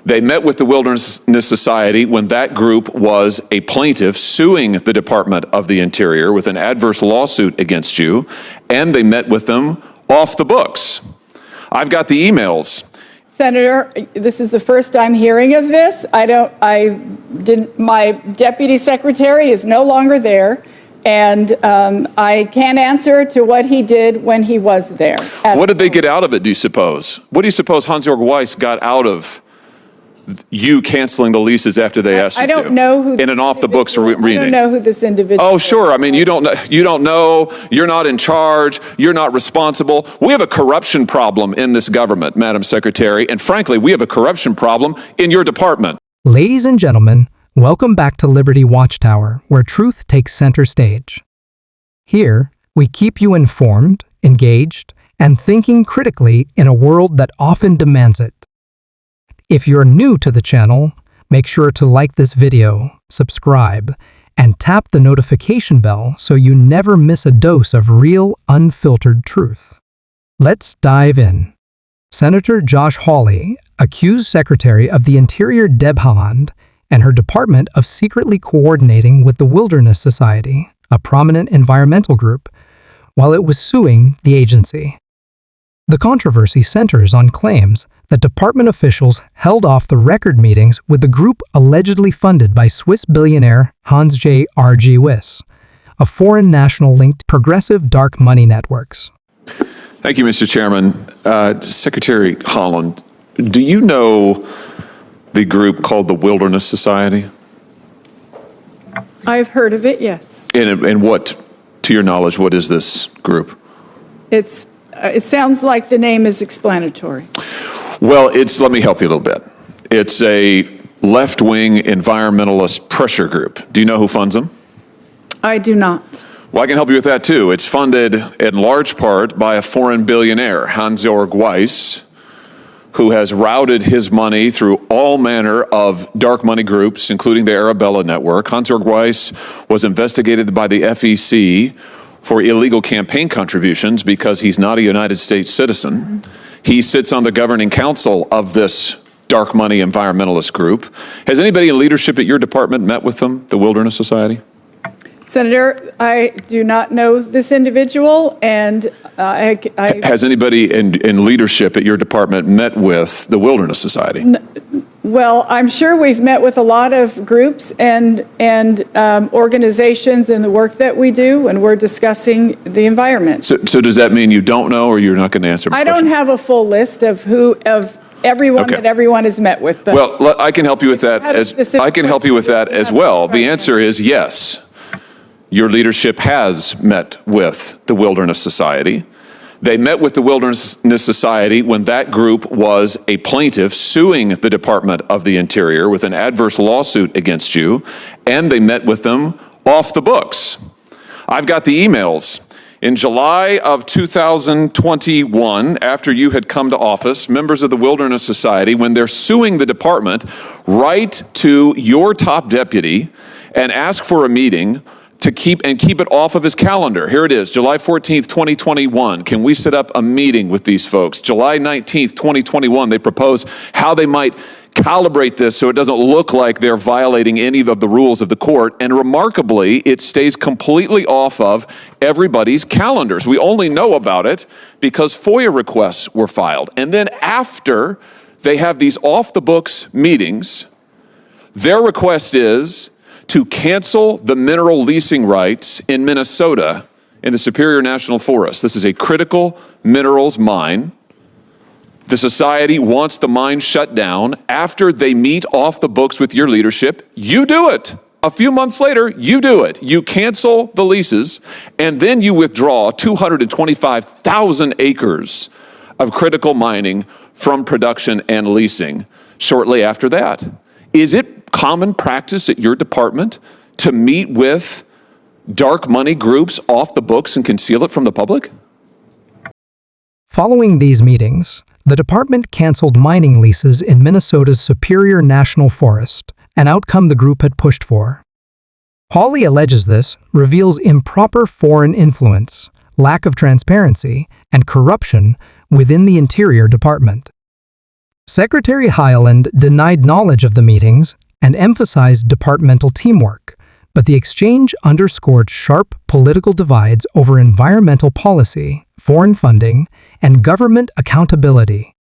They met with the Wilderness Society when that group was a plaintiff suing the Department of the Interior with an adverse lawsuit against you, and they met with them off the books. I've got the emails. Senator, this is the first I'm hearing of this. My deputy secretary is no longer there, and I can't answer to what he did when he was there. What did they get out of it, do you suppose? What do you suppose Hansjorg Wyss got out of you canceling the leases after they asked you to? I don't know who. In an off-the-books reading. I don't know who this individual is. Oh, sure. I mean, you don't know. You're not in charge. You're not responsible. We have a corruption problem in this government, Madam Secretary, and frankly, we have a corruption problem in your department. Ladies and gentlemen, welcome back to Liberty Watchtower, where truth takes center stage. Here, we keep you informed, engaged, and thinking critically in a world that often demands it. If you're new to the channel, make sure to like this video, subscribe, and tap the notification bell so you never miss a dose of real, unfiltered truth. Let's dive in. Senator Josh Hawley accused Secretary of the Interior Deb Haaland and her department of secretly coordinating with the Wilderness Society, a prominent environmental group, while it was suing the agency. The controversy centers on claims that department officials held off the record meetings with the group allegedly funded by Swiss billionaire Hansjörg Wyss, a foreign national linked to progressive dark money networks. Thank you, Mr. Chairman. Secretary Haaland, do you know the group called the Wilderness Society? I've heard of it, yes. And what, to your knowledge, what is this group? It sounds like the name is explanatory. Well, let me help you a little bit. It's a left-wing environmentalist pressure group. Do you know who funds them? I do not. Well, I can help you with that too. It's funded in large part by a foreign billionaire, Hansjorg Wyss, who has routed his money through all manner of dark money groups, including the Arabella Network. Hansjorg Wyss was investigated by the FEC for illegal campaign contributions because he's not a United States citizen. Mm-hmm. He sits on the governing council of this dark money environmentalist group. Has anybody in leadership at your department met with them, the Wilderness Society? Senator, I do not know this individual, and Has anybody in leadership at your department met with the Wilderness Society? Well, I'm sure we've met with a lot of groups and organizations in the work that we do, and we're discussing the environment. So does that mean you don't know, or you're not going to answer my question? I don't have a full list of everyone that everyone has met with. But well, I can help you with that as well. The answer is yes. Your leadership has met with the Wilderness Society. They met with the Wilderness Society when that group was a plaintiff suing the Department of the Interior with an adverse lawsuit against you, and they met with them off the books. I've got the emails. In July of 2021, after you had come to office, members of the Wilderness Society, when they're suing the department, write to your top deputy and ask for a meeting to keep it off of his calendar. Here it is, July 14th, 2021. Can we set up a meeting with these folks? July 19th, 2021, they propose how they might calibrate this so it doesn't look like they're violating any of the rules of the court. And remarkably, it stays completely off of everybody's calendars. We only know about it because FOIA requests were filed. And then after they have these off-the-books meetings, their request is to cancel the mineral leasing rights in Minnesota in the Superior National Forest. This is a critical minerals mine. The society wants the mine shut down. After they meet off the books with your leadership, you do it. A few months later, you do it. You cancel the leases, and then you withdraw 225,000 acres of critical mining from production and leasing shortly after that. Is it common practice at your department to meet with dark money groups off the books and conceal it from the public? Following these meetings, the department canceled mining leases in Minnesota's Superior National Forest, an outcome the group had pushed for. Hawley alleges this reveals improper foreign influence, lack of transparency, and corruption within the Interior Department. Secretary Haaland denied knowledge of the meetings and emphasized departmental teamwork, but the exchange underscored sharp political divides over environmental policy, foreign funding, and government accountability.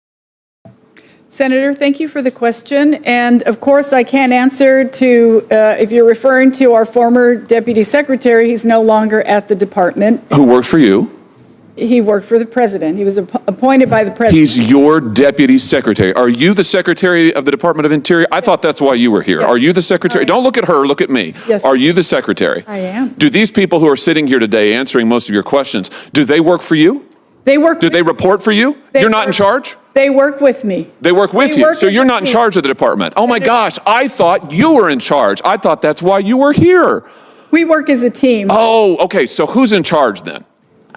Senator, thank you for the question. And of course, I can't answer to, if you're referring to our former deputy secretary, he's no longer at the department. Who worked for you? He worked for the president. He was appointed by the president. He's your deputy secretary. Are you the secretary of the Department of Interior? I thought that's why you were here. Yes. Are you the secretary? Don't look at her, look at me. Yes. Are you the secretary? I am. Do these people who are sitting here today answering most of your questions, do they work for you? They work. Do they report for you? You're not in charge? They work with me. They work with you, so you're not in charge of the department. Oh my gosh, I thought you were in charge. I thought that's why you were here. We work as a team. Oh, okay, so who's in charge then?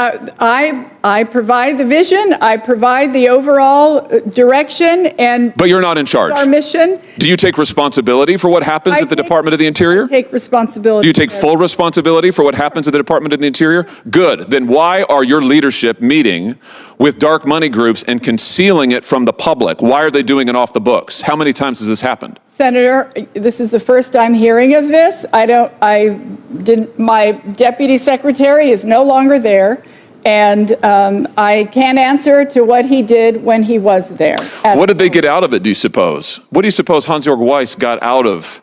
I provide the vision, I provide the overall direction, and But you're not in charge. our mission. Do you take responsibility for what happens at the Department of the Interior? Take responsibility. Do you take full responsibility for what happens at the Department of the Interior? Good. Then why are your leadership meeting with dark money groups and concealing it from the public? Why are they doing it off the books? How many times has this happened? Senator, this is the first I'm hearing of this. My deputy secretary is no longer there, and I can't answer to what he did when he was there. What did they get out of it, do you suppose? What do you suppose Hansjorg Wyss got out of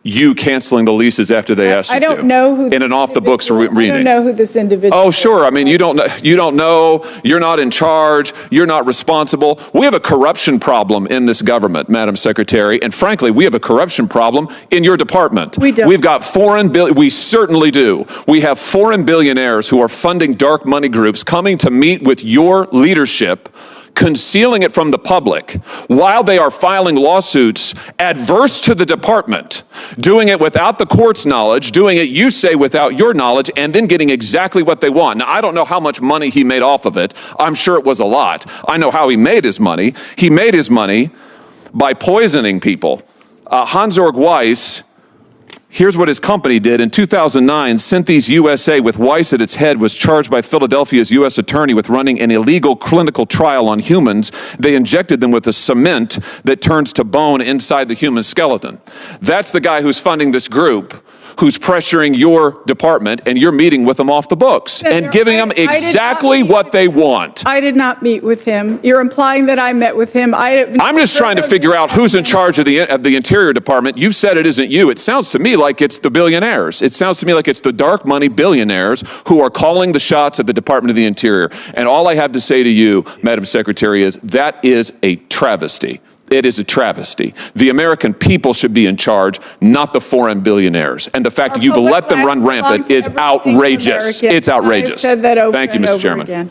you canceling the leases after they asked you to? I don't know who. In an off-the-books reading. I don't know who this individual Oh, is. sure. I mean, you don't know, you're not in charge, you're not responsible. We have a corruption problem in this government, Madam Secretary, and frankly, we have a corruption problem in your department. We don't. We've got we certainly do. We have foreign billionaires who are funding dark money groups coming to meet with your leadership, concealing it from the public while they are filing lawsuits adverse to the department, doing it without the court's knowledge, doing it, you say, without your knowledge, and then getting exactly what they want. Now, I don't know how much money he made off of it. I'm sure it was a lot. I know how he made his money. He made his money by poisoning people. Hansjorg Wyss, here's what his company did. In 2009, Synthes USA, with Wyss at its head, was charged by Philadelphia's U.S. attorney with running an illegal clinical trial on humans. They injected them with a cement that turns to bone inside the human skeleton. That's the guy who's funding this group, who's pressuring your department, and you're meeting with them off the books and giving them exactly what they want. I did not meet with him. You're implying that I met with him. I'm just trying to figure out who's in charge of the Interior Department. You've said it isn't you. It sounds to me like it's the billionaires. It sounds to me like it's the dark money billionaires who are calling the shots at the Department of the Interior. And all I have to say to you, Madam Secretary, is that is a travesty. It is a travesty. The American people should be in charge, not the foreign billionaires. And the fact that you've let them run rampant is outrageous. It's outrageous. I've said that over Thank you, and Mr. over Chairman. again.